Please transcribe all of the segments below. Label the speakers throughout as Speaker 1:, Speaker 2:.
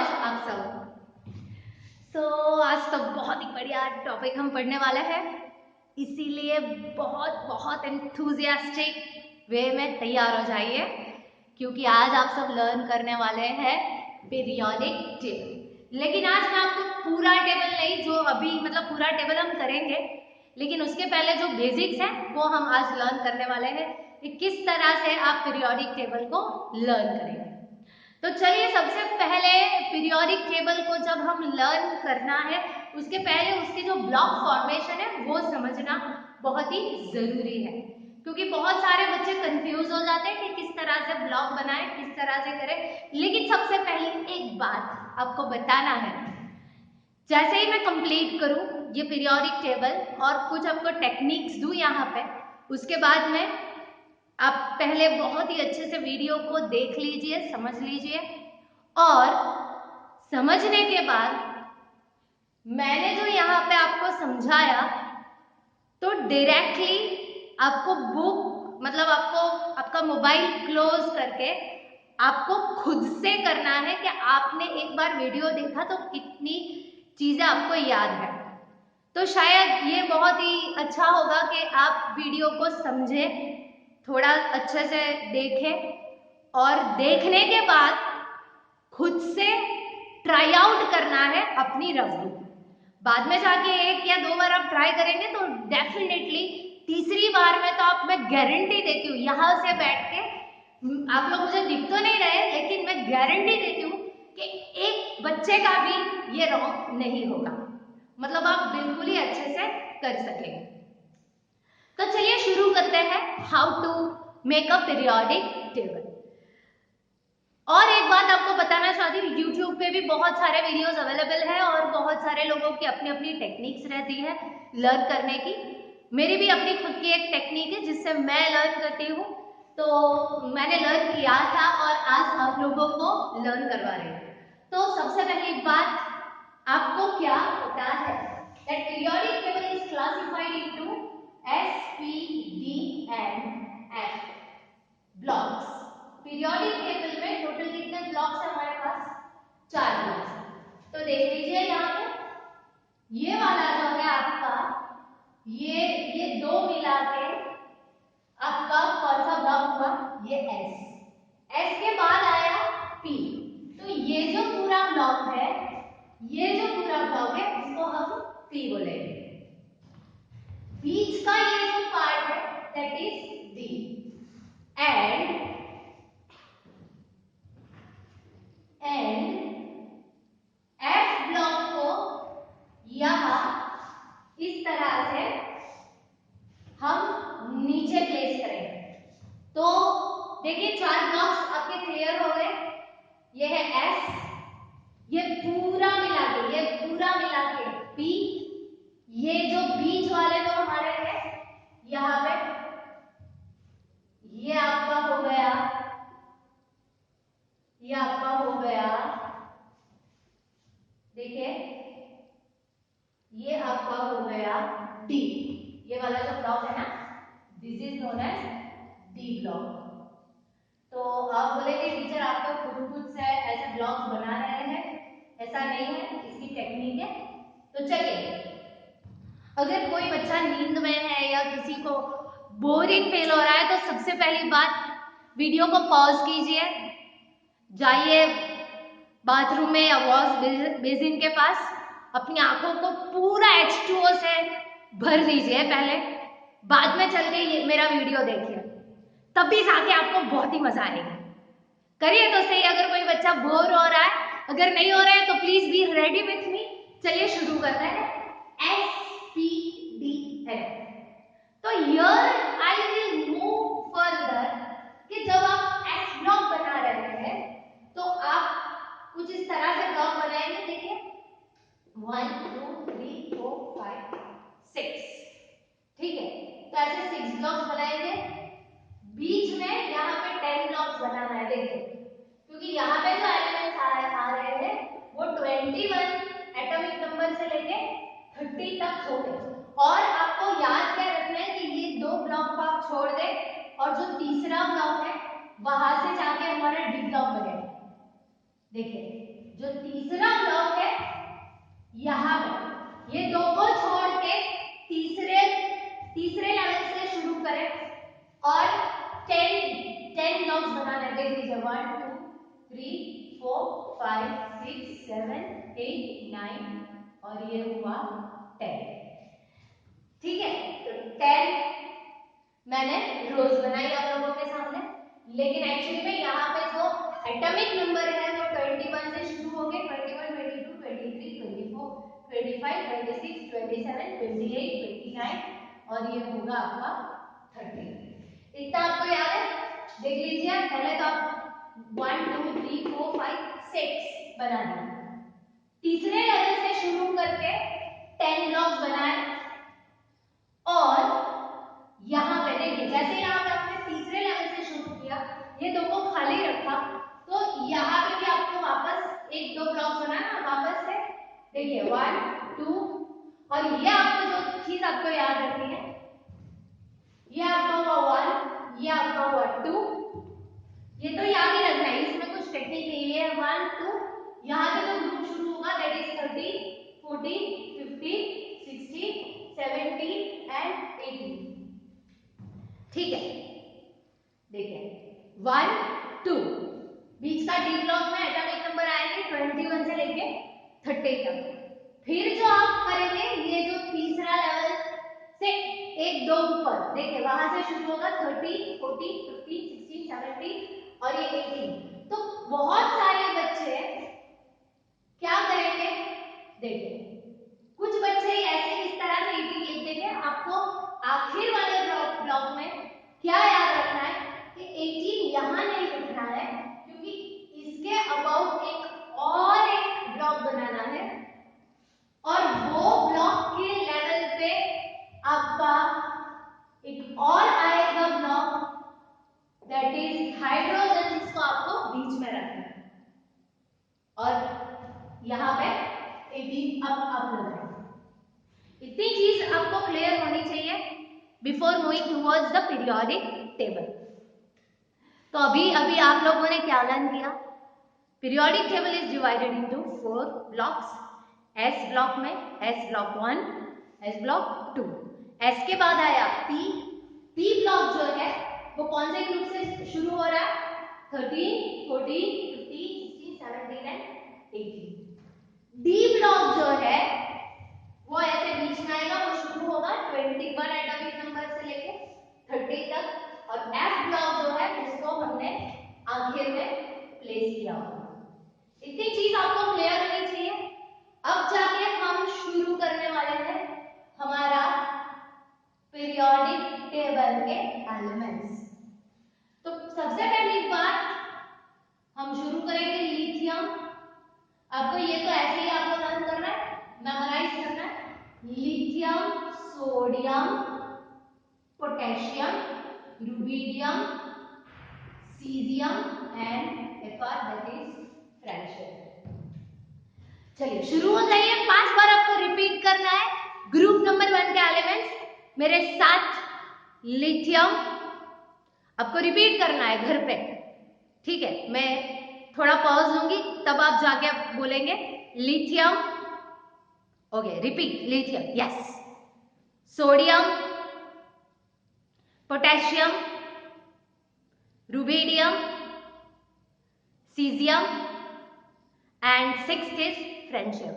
Speaker 1: आज आप सब। आज तो बहुत ही बढ़िया टॉपिक हम पढ़ने वाले हैं, इसीलिए बहुत बहुत एंथुजियास्टिक वे में तैयार हो जाइए, क्योंकि आज आप सब लर्न करने वाले हैं पीरियोडिक टेबल। लेकिन आज मैं आपको पूरा टेबल नहीं, जो अभी मतलब पूरा टेबल हम करेंगे, लेकिन उसके पहले जो बेसिक्स हैं वो हम आज लर्न करने वाले हैं कि किस तरह से आप पीरियोडिक टेबल को लर्न करेंगे। तो चलिए, सबसे पहले पीरियोडिक टेबल को जब हम लर्न करना है, उसके पहले उसके जो ब्लॉक फॉर्मेशन है वो समझना बहुत ही जरूरी है, क्योंकि बहुत सारे बच्चे कंफ्यूज हो जाते हैं कि किस तरह से ब्लॉक बनाएं, किस तरह से करें। लेकिन सबसे पहले एक बात आपको बताना है, जैसे ही मैं कंप्लीट करूं ये पीरियोडिक टेबल और कुछ आपको टेक्निक्स दूं यहाँ पे, उसके बाद में आप पहले बहुत ही अच्छे से वीडियो को देख लीजिए, समझ लीजिए, और समझने के बाद मैंने जो यहाँ पे आपको समझाया, तो डायरेक्टली आपको बुक मतलब आपको आपका मोबाइल क्लोज करके आपको खुद से करना है कि आपने एक बार वीडियो देखा तो कितनी चीजें आपको याद है। तो शायद ये बहुत ही अच्छा होगा कि आप वीडियो को समझें, थोड़ा अच्छे से देखें, और देखने के बाद खुद से ट्राई आउट करना है अपनी रफ्तार। बाद में जाके एक या दो बार आप ट्राई करेंगे तो डेफिनेटली तीसरी बार में तो मैं गारंटी देती हूँ, यहाँ से बैठ के आप लोग मुझे दिख तो नहीं रहे, लेकिन मैं गारंटी देती हूँ कि एक बच्चे का भी ये रॉन्ग नहीं होगा, मतलब आप बिल्कुल ही अच्छे से कर सकेंगे। तो चलिए शुरू करते हैं, how to make a periodic table. और एक बात आपको बताना चाहती हूँ, यूट्यूब पे भी बहुत सारे वीडियोस अवेलेबल है और बहुत सारे लोगों की अपनी अपनी टेक्निक्स रहती है लर्न करने की। मेरी भी अपनी खुद की एक टेक्निक है जिससे मैं लर्न करती हूँ, तो मैंने लर्न किया था और आज आप लोगों को लर्न करवा रही हूँ। तो सबसे पहली बात आपको क्या पता है, that periodic table is classified into S, P, D and F blocks। Periodic table में टोटल कितने ब्लॉक्स है हमारे पास? 4 ब्लॉक्स। तो देख लीजिए यहाँ पे, ये वाला जो है आपका, ये दो मिला के आपका कौन सा ब्लॉक हुआ? ये S। S के बाद आया P। तो ये जो पूरा ब्लॉक है, ये जो पूरा ब्लॉक है उसको हम P बोलेंगे। बीच का ये जो पार्ट है that is D। And F block को यहां इस तरह से हम नीचे प्लेस करेंगे। तो देखिए 4 ब्लॉक्स आपके क्लियर हो गए। ये है S, ये पूरा मिला के P, ये जो बीच वाले जो हमारे हैं यहाँ पे, ये आपका हो गया, ये आपका हो गया, देखिए ये आपका हो गया D। ये वाला जो ब्लॉक है ना, this is known as D block. तो आप बोलेंगे टीचर आप तो खुद से ऐसे ब्लॉक्स बना रहे हैं, ऐसा नहीं है, इसकी टेक्निक है। तो चलिए, अगर कोई बच्चा नींद में है या किसी को बोरिंग फील हो रहा है, तो सबसे पहली बात वीडियो को पॉज कीजिए, जाइए बाथरूम में या वॉश बेसिन के पास, अपनी आंखों को पूरा H2O से भर दीजिए पहले, बाद में चल के ये मेरा वीडियो देखिए, तभी जाके आपको बहुत ही मजा आएगा। करिए तो सही, अगर कोई बच्चा बोर हो रहा है, अगर नहीं हो रहा है तो please be ready with me. चलिए शुरू करते हैं। S, P, D, F। तो here I will move further कि जब आप S ब्लॉक बना रहे हैं तो आप कुछ इस तरह से ब्लॉक बनाएंगे। देखिए 1 2 3 4 5 6, ठीक है। तो ऐसे 6 ब्लॉक्स बनाएंगे। बीच में यहाँ पे 10 ब्लॉक्स बनाना है, देखिए, क्योंकि यहाँ पे जो एलिमेंट्स आ रहे हैं वो 21 एटॉमिक नंबर से लेके 30 तक होंगे, और आपको याद क्या रखना है कि ये 2 ब्लॉक को आप छोड़ दें और जो तीसरा ब्लॉक है वहां से जाके हमारा D ब्लॉक बनेगा। देखिए जो तीसरा ब्लॉक है यहाँ पे, ये दो को छोड़ के तीसरे लेवल से शुरू करें और 10 ब्लॉक्स बनाने के लिए 1 2 3 4 5 6 7 8 9 और ये हुआ 10। ठीक है, तो 10 मैंने रोज बनाई आप लोगों के सामने, लेकिन एक्चुअली में यहाँ पे जो एटॉमिक नंबर है वो 21 से शुरू हो गए, 21 22 23 24 25 26 27 28 29 और ये होगा आपका 30। इतना आपको याद है? देख लीजिए, पहले तो आप 1 2 3 4 5 6 बना दिए, तीसरे लेवल से शुरू करके 10 ब्लॉक्स बनाए और यहाँ पे देखिए, जैसे यहाँ पे आपने तीसरे लेवल से शुरू किया, ये दो को खाली रखा, तो यहाँ पे भी आपको वापस एक दो ब्लॉक बनाना वापस से। देखिए 1 2 और ये आपको जो चीज आपको याद रखनी है, ये आपका हुआ 1, ये आपका हुआ 2, ये तो याद ही रखना है, इसमें कुछ टेक्निक नहीं है। 1 2 यहाँ से जो ग्रुप शुरू होगा दैट इज 30 40 50 60 70 एंड 80। ठीक है, देखिए 1 2 बीच का डी ब्लॉक में एटॉमिक नंबर आएंगे 21 से लेके 30 तक। फिर जो आप करेंगे, ये जो तीसरा लेवल से एक दो ऊपर, देखिए वहां से शुरू होगा 30 40 50 60 70 और ये 80। तो बहुत सारे बच्चे क्या करेंगे, देखिए कुछ बच्चे ऐसे इस तरह से 80 लिख देंगे। आपको आखिर वाले ब्लॉक में क्या याद रखना है कि 18 यहाँ नहीं लिखना है, क्योंकि इसके अबाउट एक ब्लॉक बनाना है और वो ब्लॉक के लेवल पे आपका एक और आएगा ब्लॉक दैट इज हाइड्रोजन, जिसको आपको बीच में रखना है और यहाँ पे 18 अब लगाएंगे। इतनी चीज आपको क्लियर होनी चाहिए before moving towards the periodic table. तो अभी आप लोगों ने क्या लर्न किया? Periodic table is divided into 4 blocks. S block में S block 1, S block 2, S के बाद आया पी। पी ब्लॉक जो है वो कौन से ग्रुप से शुरू हो रहा है? 13 14 15 16 17 एंड 18। डी ब्लॉक जो है वो ऐसे बीच में आएगा, वो शुरू होगा 21 एटॉमिक नंबर से लेके 30 तक और एफ ब्लॉक जो है जिसको हमने आखिर में प्लेस किया होगा। इतनी चीज आपको क्लियर होनी चाहिए। अब जाके हम शुरू करने वाले हैं हमारा पीरियोडिक टेबल के एलिमेंट्स। तो सबसे पहली बात हम शुरू करेंगे लिथियम। आपको ये तो ऐसे ही आपको लर्न करना है, मेमोराइज करना है। Lithium, sodium, potassium, rubidium, caesium and Fr that is francium. चलिए शुरू हो जाइए। 5 बार आपको रिपीट करना है ग्रुप नंबर 1 के एलिमेंट्स मेरे साथ। लिथियम आपको रिपीट करना है घर पे, ठीक है? मैं थोड़ा पॉज लूंगी तब आप जाके बोलेंगे lithium. Okay, repeat lithium, yes. Sodium, potassium, rubidium, caesium and 6th is francium.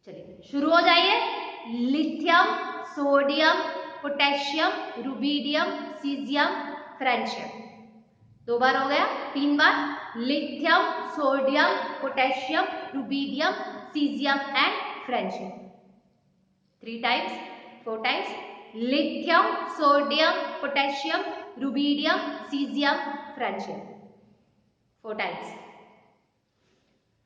Speaker 1: चलिए शुरू हो जाइए। Lithium, sodium, potassium, rubidium, caesium, francium. 2 बार हो गया, 3 बार। Lithium, sodium, potassium, rubidium, caesium and francium. 3 times, 4 times. Lithium, sodium, potassium, rubidium, caesium, francium. 4 times.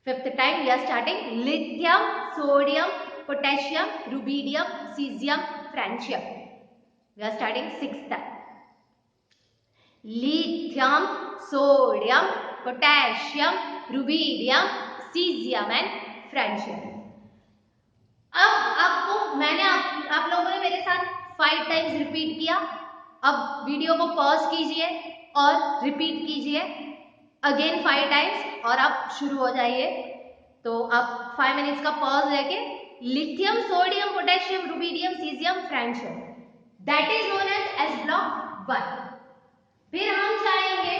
Speaker 1: 5th time we are starting lithium, sodium, potassium, rubidium, cesium, francium. We are starting 6th time. Lithium, sodium, potassium, rubidium, cesium and francium. अब आपको मैंने आप लोगों ने मेरे साथ 5 times repeat किया। अब वीडियो को पॉज कीजिए और रिपीट कीजिए अगेन 5 टाइम्स और आप शुरू हो जाइए तो आप 5 मिनट्स का पॉज लेके lithium, sodium, potassium, rubidium, caesium, francium, that is known as block 1। फिर हम जाएंगे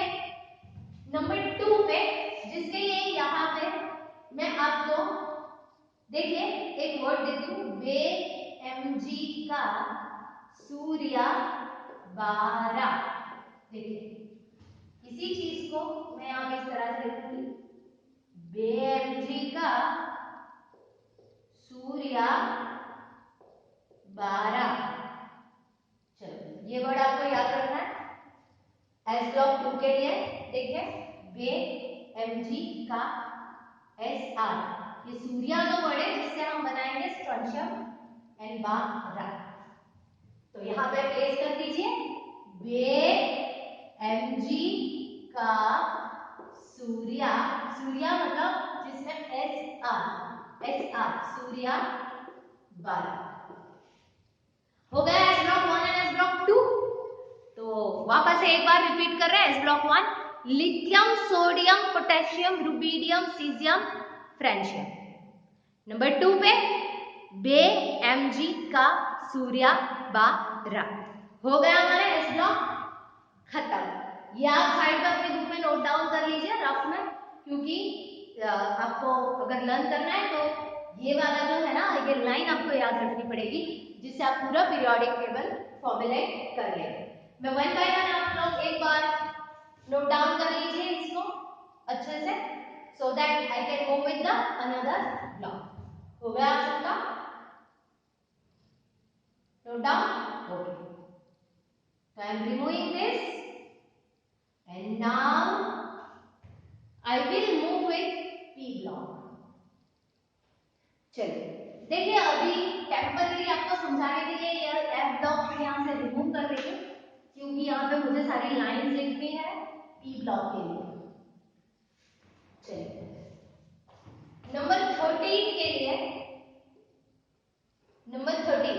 Speaker 1: नंबर 2 पे, जिसके लिए यहाँ पे मैं आपको देखिए एक वर्ड देती हूँ, Mg का सूर्या 12। देखिए इसी चीज को मैं यहाँ पे इस तरह से लिखूंगी, Mg का सूर्या 12। चलो ये वर्ड आपको याद रखना है। एस ब्लॉक 2 के लिए देखिए Mg का Sr, ये सूर्या जो वर्ड है जिससे हम बनाएंगे स्ट्रॉन्शियम एंड 12। तो यहाँ पे प्लेस कर दीजिए Mg का सूर्या, सूर्या मतलब जिसमें Sr सूर्या 12 हो गया। S block 1 and S block 2। तो वापस से एक बार रिपीट कर रहे हैं। S block 1 lithium, sodium, potassium, rubidium, caesium, francium. Number 2 पे Mg का सूर्या 12 हो गया हमारा एस ब्लॉक खत्म। ये आप साइड पे अपने बुक में नोट डाउन कर लीजिए रफ में, क्योंकि आपको अगर लर्न करना है तो ये वाला जो है ना, ये लाइन आपको याद रखनी पड़ेगी, जिससे आप पूरा पीरियोडिक टेबल फॉर्मुलेट कर लेंगे। मैं 1 बाय 1 आप लोग एक बार नोट डाउन कर लीजिए इसको अच्छे से, so that I can go with the another block. हो गया आप सबका note down? Okay, so I am removing this and now I will move with P block। चलिए देखिए अभी टेम्पररी आपको समझाने के लिए यह F ब्लॉक मैं यहाँ से रिमूव कर रही हूँ, क्योंकि यहाँ पे मुझे सारी लाइंस लिखनी है P ब्लॉक के लिए। चलिए नंबर 13 के लिए, नंबर 13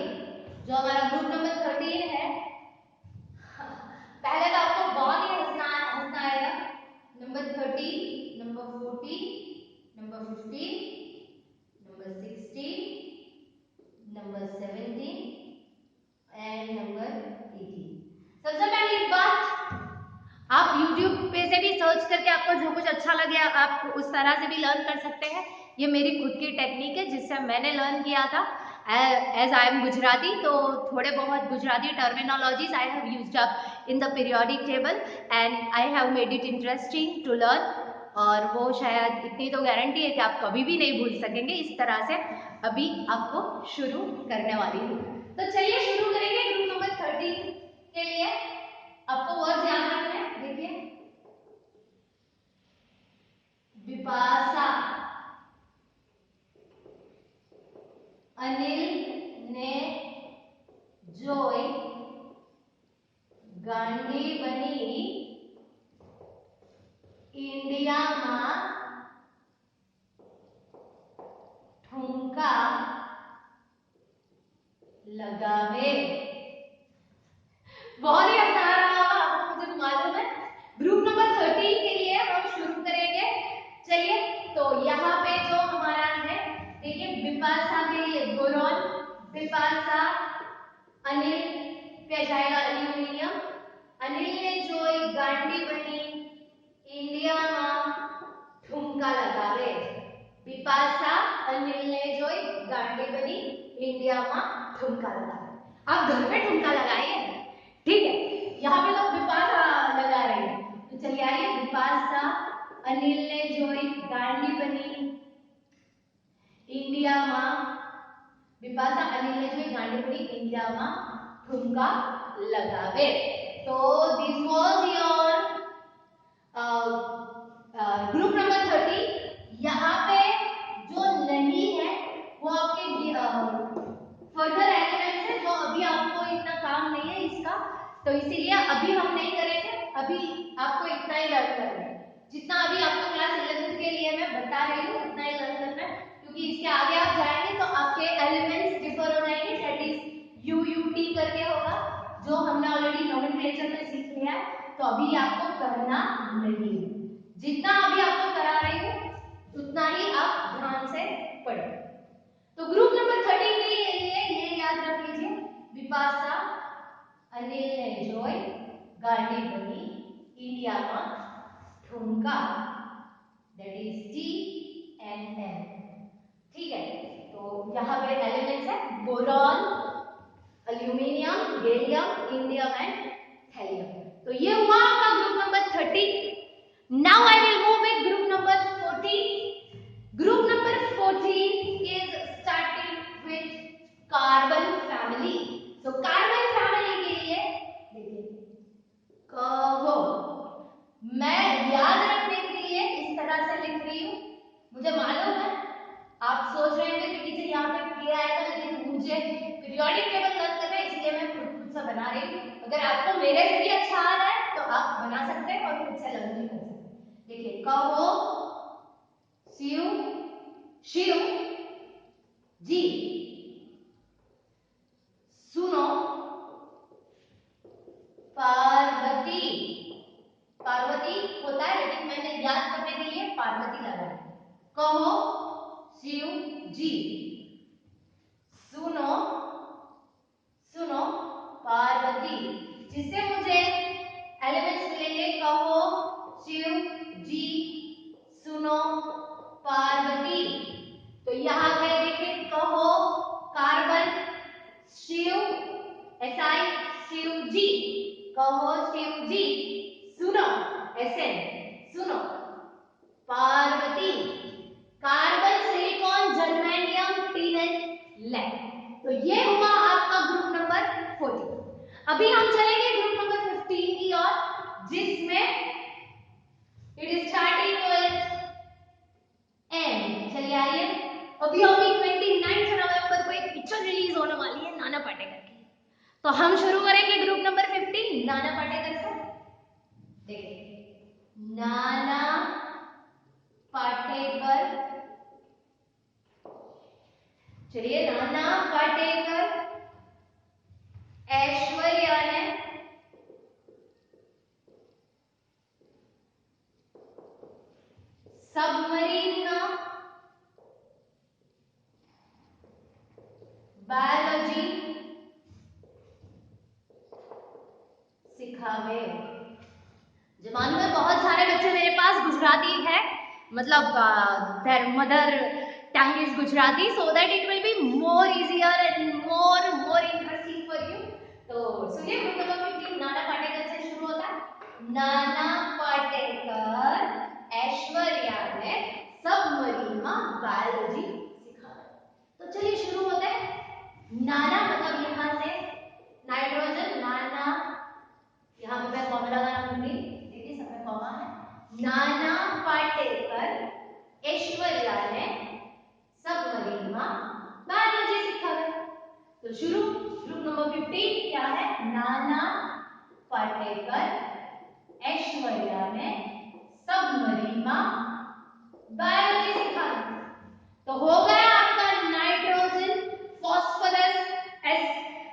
Speaker 1: जो हमारा ग्रुप नंबर 13 है, पहले तो आपको बहुत ही हंसना आएगा। Number 13, number 14, number 15, number 16, number 17 and number 18। सबसे पहली बात, आप YouTube पे से भी सर्च करके आपको जो कुछ अच्छा लगे आप उस तरह से भी लर्न कर सकते हैं। ये मेरी खुद की टेक्निक है जिससे मैंने लर्न किया था। एज आई एम गुजराती, तो थोड़े बहुत Gujarati terminologies I have used up in the periodic table and I have made it interesting to learn. और वो शायद इतनी तो गारंटी है कि आप कभी भी नहीं भूल सकेंगे। इस तरह से अभी आपको शुरू करने वाली हूँ। तो चलिए शुरू करेंगे ग्रुप नंबर 13 के लिए। आपको वर्ड याद रखना है। देखिए विपाशा, अनिल ने जोई गांधी बनी इंडिया में ठुमका लगावे। बहुत ही अच्छा रहा होगा आपको, मुझे मालूम है। ग्रुप नंबर 13 के लिए हम शुरू करेंगे। चलिए तो यहाँ पे जो हमारा है, देखिए विपाशा के लिए बोरॉन, विपाशा, अनिल पे जाएगा एल्यूमिनियम, अनिल ने जो गांधी बनी इंडिया में ठुमका लगावे। विपाशा, अनिल ने जो गांधी बनी इंडिया में ठुमका लगावे। आप घर में ठुमका लगाइए, ठीक है। यहाँ पे तो विपाशा लगा रहे हैं, तो चलिए आइए। विपाशा, अनिल ने जो गांधी बनी इंडिया में, विपाशा अनिल ने जो गांधी बनी इंडिया में ठुमका लगावे। तो this was your group number 30। यहाँ पे जो नहीं है वो आपके फर्दर एलिमेंट्स है, जो अभी आपको इतना काम नहीं है इसका, तो इसीलिए अभी हम नहीं करेंगे। अभी आपको इतना ही लर्न करना है, जितना अभी आपको क्लास 11 के लिए मैं बता रही हूँ उतना ही लर्न करना है, क्योंकि इसके आगे आप जाएंगे तो आपके एलिमेंट्स डिफर हो जाएंगे। दैट इज UUT करके होगा, जो हमने ऑलरेडी नोमेनक्लेचर में सीख लिया है। तो अभी आपको करना नहीं है, जितना अभी आपको करा रही हूँ उतना ही आप ध्यान से पढ़ें। तो ग्रुप नंबर 13 के लिए ये याद रख लीजिए, विपाशा, अनिल ने जोई, गाड़ी बनी, इंडिया में ठुमका, दैट इज TNN। ठीक है, तो यहाँ पे एलिमेंट्स है boron, aluminium, gallium, indium and thallium. तो ये हुआ आपका group number 13। Now I will move with group number 14। Group number 14 is starting with carbon family. So carbon family के लिए देखिए कहो, मैं याद रखने के लिए इस तरह से लिख रही हूँ। मुझे मालूम है आप सोच रहे हैं कि टीचर यहाँ पे क्या आएगा, लेकिन मुझे पीरियोडिक टेबल लर्न करना है, इसलिए मैं खुद से बना रही हूँ। अगर आपको मेरे से भी अच्छा आ रहा है तो आप बना सकते हैं और खुद से लर्न भी कर सकते हैं। देखिए कहो, शिव, शिव जी, सुनो, पार्वती, पार्वती होता है लेकिन मैंने याद करने के लिए पार्वती लगा है। कहो शिव जी, सुनो, सुनो पार्वती, जिससे मुझे एलिमेंट्स मिलेंगे कहो शिव जी, सुनो पार्वती। तो यहाँ पे देखिए कहो कार्बन, शिव SI, शिव जी, कहो शिव जी, सुनो SN, सुनो Parvati, carbon, silicon, germanium, tin and lead. तो ये हुआ आपका ग्रुप नंबर 14। अभी हम चलेंगे ग्रुप नंबर 15 की ओर, जिसमें it is starting with M। चलिए आइए, अभी 29 नवंबर को एक पिक्चर रिलीज होने वाली है नाना पाटेकर की, तो हम शुरू करेंगे ग्रुप नंबर 15 नाना पाटेकर से। देखिए नाना पाटेकर, चलिए नाना पाटेकर ऐश्वर्या ने सबमरीन बायोलॉजी सिखावे। जमानू में बहुत सारे बच्चे मेरे पास गुजराती है, मतलब their mother tongue is Gujarati, so that it will be more easier and more interesting for you. तो सुनिए ग्रुप नंबर 15 नाना पाटेकर से शुरू होता है। नाना पाटेकर ऐश्वर्या ने सबमरीन में बायोलॉजी सिखाया। तो चलिए शुरू होते हैं। नाना मतलब यहाँ से नाइट्रोजन, नाना यहाँ पे मैं कॉमा लगाना भूल गई, देखिए सब में कॉमा है। नाना पाटेकर ऐश्वर्या ने सबमरीन में बायोलॉजी सिखाया। तो शुरू, ग्रुप नंबर 15 क्या है? नाना पाटेकर ऐश्वर्या ने सबमरीन में बायोलॉजी सिखाया। तो हो गया आपका nitrogen, phosphorus,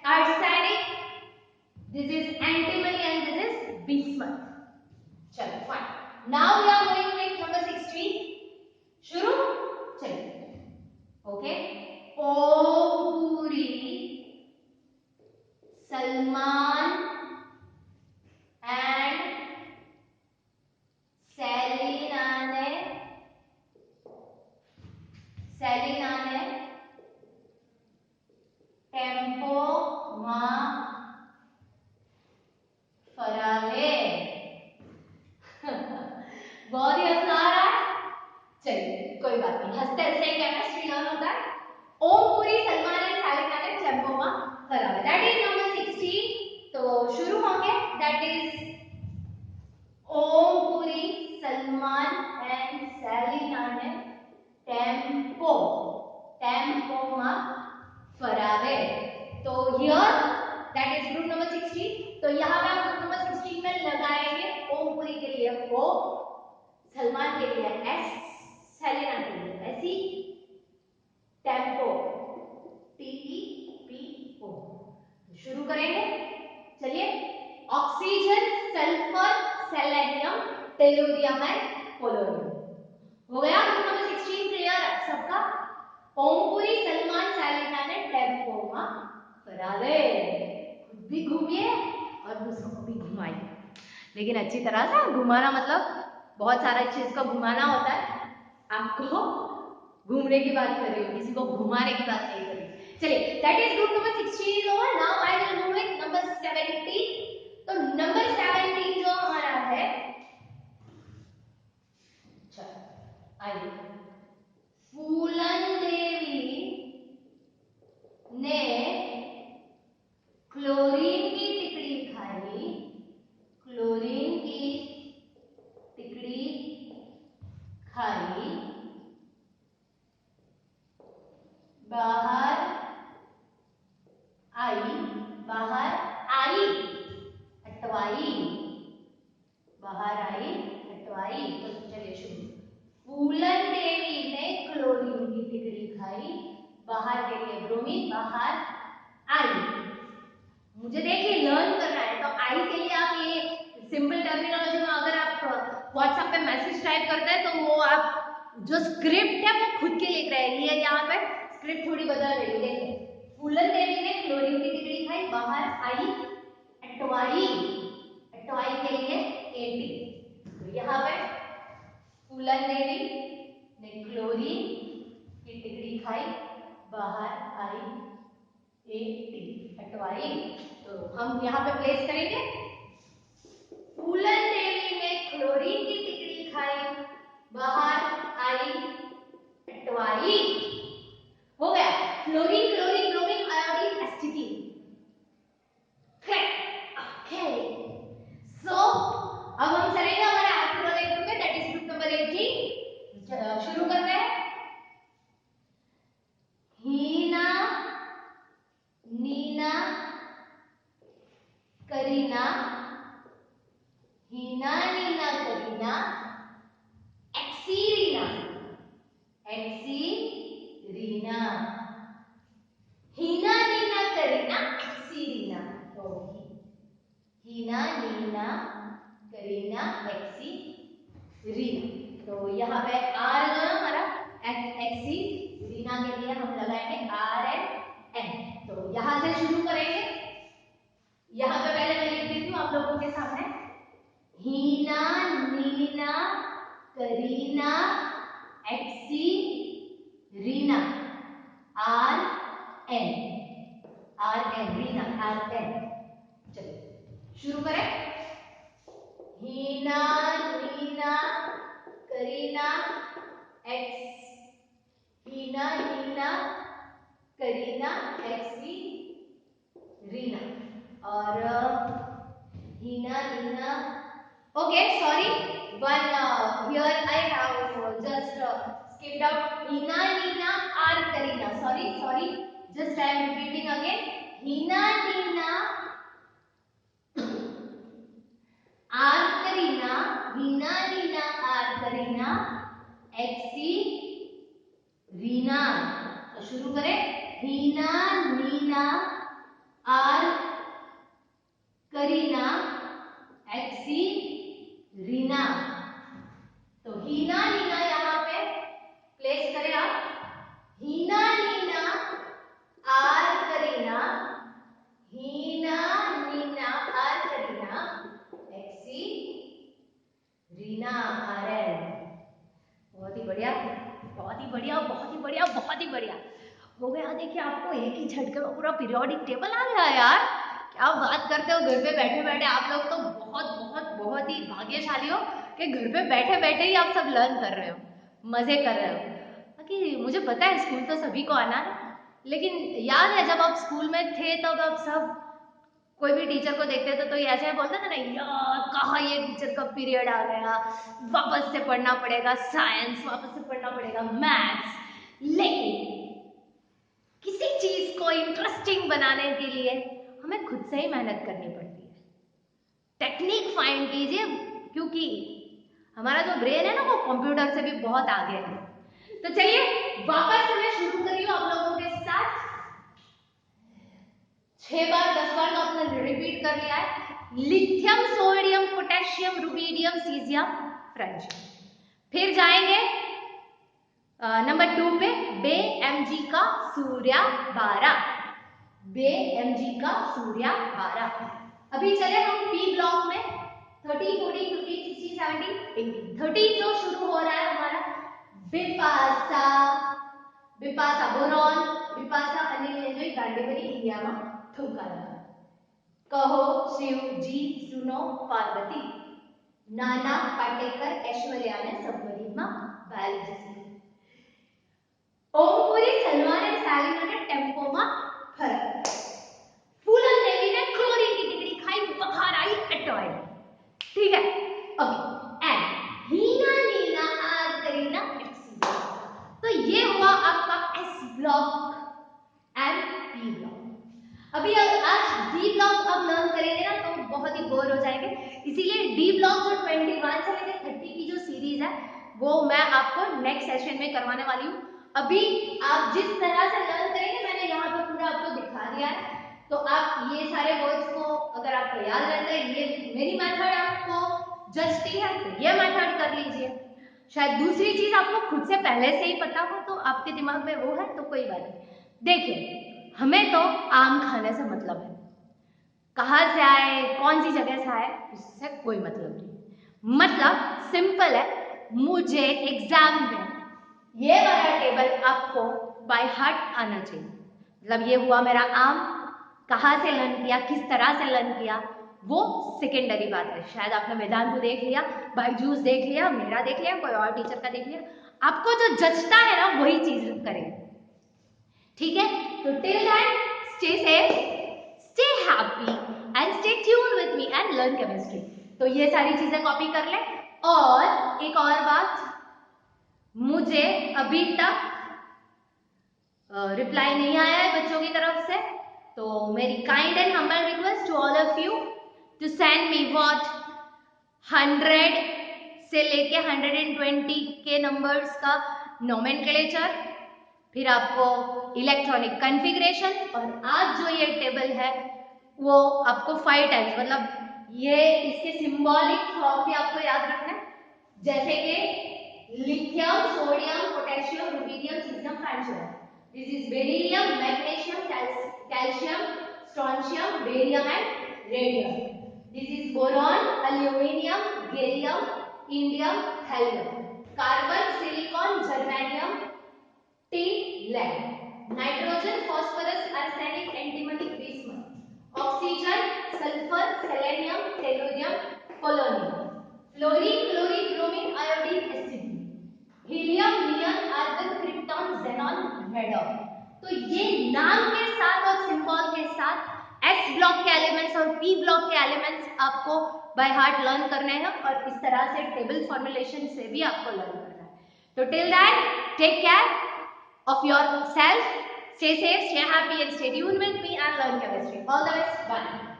Speaker 1: arsenic, this is antimony and this is bismuth. चलो fine. Now we are going with number 16. शुरू, चलिए okay. ओम पुरी, सलमान and सेलिना ने टेम्पो में फरावे। बहुत ही हंसना आ रहा है, चलिए कोई बात नहीं, हंसते हंसते केमिस्ट्री लर्न होता है। ओम पुरी, सलमान एंड सेलिना ने टेम्पो में फरावे, दैट इज नंबर 16। तो शुरू होंगे, that is Om Puri, Salman and Celina ने टेम्पो में फरावे। तो here that is group number 16। तो यहाँ पे हम ग्रुप नंबर 16 में लगाएंगे ओम पुरी के लिए O, सलमान के लिए S, सेलिना के लिए SE, टेम्पो TEPO। शुरू करेंगे, चलिए। Oxygen, sulphur, selenium, tellurium and polonium. हो गया ग्रुप नंबर ओमपुरी सलमान शालिकाने टेम्पोमा फरारे, खुद भी घूमिए और दूसरों को भी घुमाइए, लेकिन अच्छी तरह से घुमाना मतलब बहुत सारा चीज का घुमाना होता है। आपको घूमने की बात कर रही हूँ, किसी को घुमाने की बात नहीं कर रही। चलिए, that is group number 16 is over. Now I will move with number 17। तो नंबर 17 जो हमारा है, आइए, फूलन देवी ने क्लोरीन की टिकड़ी खाई, क्लोरीन की टिकड़ी खाई, बाहर आई, बाहर आई, हटवाई, बाहर आई, हटवाई। तो चलिए शुरू। फूलन देवी ने क्लोरीन की टिकड़ी खाई, बाहर के लिए ब्रोमीन, बाहर आई। मुझे देखिए लर्न करना है, तो आई के लिए आप ये सिंपल टर्मिनोलॉजी में अगर आप व्हाट्सएप पे मैसेज टाइप करते हैं तो वो आप जो स्क्रिप्ट है वो खुद के लिख रहे हैं। ये यहाँ पे स्क्रिप्ट थोड़ी बदल रही है। देखिए, फूलन देवी ने क्लोरीन की टिकड़ी खाई, बाहर आई, हटवाई, हटवाई के लिए एटी। तो यहाँ पे फूलन देवी ने क्लोरीन की टिकड़ी खाई, बाहर आई, एटी, हटवाई। तो हम यहाँ पे प्लेस करेंगे, फूलन देवी ने क्लोरीन की टिकड़ी खाई, बाहर आई, हटवाई। हो गया। Chlorine, chlorine, chlorine, iodine, acetic. Okay, so अब हम चलेंगे हमारे आखिरी वाले ग्रुप में, दैट इज ग्रुप नंबर 18। शुरू करते हैं। हीना, नीना, करीना, हीना, नीना, करीना, एक्सीरीना, एक्सीरीना, हीना, नीना, करीना, एक्सीरीना। तो हीना, नीना, करीना, एक्सीरीना। तो यहाँ पे आर जो है हमारा एक्सीरीना के लिए हम लगाएंगे आर एंड एन। तो यहाँ से शुरू करेंगे। यहाँ पे पहले मैं लिख देती हूँ आप लोगों के सामने, हीना, नीना, करीना, एक्सी, Reena, R N, Reena, R N. चलिए शुरू करें। हीना, नीना, करीना, एक्स, हीना, नीना, करीना, एक्सी, रीना, और Heena, Neena, okay, sorry, one here I have just skipped out. Hina, Nina, R, Karina. Sorry, just I am repeating again. Hina, Nina, R, Karina, Hina, Nina, R, Karina, X, Reena. तो शुरू करें, Heena, Neena, are, Kareena, एक्सी, रीना। तो हीना, नीना यहाँ पे प्लेस करें आप, हीना, नीना, आर, करीना, हीना, नीना, आर, करीना, एक्सी, रीना, आर एन। बहुत ही बढ़िया, बहुत ही बढ़िया, बहुत ही बढ़िया, बहुत ही बढ़िया हो गया। देखिए आपको एक ही झटके में पूरा पीरियोडिक टेबल आ गया यार, क्या बात करते हो। घर पे बैठे बैठे आप लोग तो बहुत बहुत बहुत ही भाग्यशाली हो कि घर पे बैठे बैठे ही आप सब लर्न कर रहे हो, मजे कर रहे हो। बाकी मुझे पता है स्कूल तो सभी को आना है, लेकिन याद है जब आप स्कूल में थे तब आप सब कोई भी टीचर को देखते थे तो ये ऐसे बोलते थे ना, यार कहाँ ये टीचर का पीरियड आ गया, वापस से पढ़ना पड़ेगा साइंस, वापस से पढ़ना पड़ेगा मैथ्स। लेकिन किसी चीज को इंटरेस्टिंग बनाने के लिए हमें खुद से ही मेहनत करनी पड़ती है, टेक्निक फाइंड कीजिए, क्योंकि हमारा जो ब्रेन है ना वो कंप्यूटर से भी बहुत आगे है। तो चलिए वापस से मैं शुरू कर रही हूँ आप लोगों के साथ। 6 बार 10 बार तो आपने रिपीट कर लिया है। Lithium, sodium, potassium, rubidium, caesium, francium. फिर जाएंगे नंबर 2 पे BMG का सूर्या 12, BMG का सूर्या 12। अभी चले हम पी ब्लॉक में 30, 40, 50, 60, 70, 80। 30 जो शुरू हो रहा है हमारा बिपाशा, बिपाशा बोरॉन, बिपाशा अनिल ने जो गांडीवली इंडिया में ठुमका लगा। कहो शिव जी सुनो पार्वती, नाना पाटेकर ऐश्वर्या ने सबमरीन में बायोलॉजी सीखी। ओमपुरी सलमान एंड सालिना ने टेम्पो में फर्क, फूलन देवी ने क्लोरीन की डिग्री खाई, बुखार आई, अटॉय। ठीक है, okay. And Heena Neena are Kareena एक्सी ब्लॉक। तो ये हुआ आपका S block and P block. अभी आज डी ब्लॉक अब लर्न करेंगे ना तो बहुत ही बोर हो जाएंगे, इसीलिए डी ब्लॉक जो 21 से लेकर 30 की जो सीरीज है वो मैं आपको नेक्स्ट सेशन में करवाने वाली हूँ। अभी आप जिस तरह से लर्न करेंगे मैंने यहाँ पे पूरा आपको दिखा दिया है, तो आप ये सारे वर्ड्स को अगर आपको याद रहता है, ये मेरी मेथड आपको जचती है तो ये मेथड कर लीजिए। शायद दूसरी चीज आपको खुद से पहले से ही पता हो तो आपके दिमाग में वो है तो कोई बात नहीं। देखिए हमें तो आम खाने से मतलब है, कहाँ से आए कौन सी जगह से आए उससे कोई मतलब नहीं। मतलब सिंपल है, मुझे एग्जाम में ये वाला टेबल आपको बाय हार्ट आना चाहिए। मतलब ये हुआ मेरा आम, कहाँ से लर्न किया, किस तरह से लर्न किया वो सेकेंडरी बात है। शायद आपने वेदांतु देख लिया, बायजूस देख लिया, मेरा देख लिया, कोई और टीचर का देख लिया, आपको जो जचता है ना वही चीज करें। ठीक है, तो till then stay safe, stay happy and stay tune with me and learn chemistry. तो ये सारी चीजें कॉपी कर ले। और एक और बात, मुझे अभी तक रिप्लाई नहीं आया है बच्चों की तरफ से, तो मेरी kind and humble request to all of you to send me what 100 से लेके 120 के नंबर्स का नोमेनक्लेचर, फिर आपको इलेक्ट्रॉनिक कॉन्फ़िगरेशन, और आज जो ये टेबल है वो आपको 5 टाइम्स, मतलब ये इसके सिंबॉलिक फॉर्म भी आपको याद रखना है, जैसे कि lithium, sodium, potassium, rubidium, caesium, francium. This is beryllium, magnesium, calcium, strontium, barium and radium. This is boron, aluminium, gallium, indium, helium, carbon, silicon, germanium, tin, lead, nitrogen, phosphorus, arsenic, antimony, bismuth, oxygen, sulphur, selenium, tellurium, polonium, fluorine, chlorine, bromine, iodine, acid, helium, neon, argon, krypton, xenon, radon. तो ये नाम के साथ और symbol के साथ S block के elements और पी ब्लॉक के एलिमेंट्स आपको बाय हार्ट लर्न करने हैं, और इस तरह से टेबल फॉर्मुलेशन से भी आपको लर्न करना है। तो till that take care of yourself, stay safe, stay happy and stay tuned with me and learn chemistry. All the best, bye.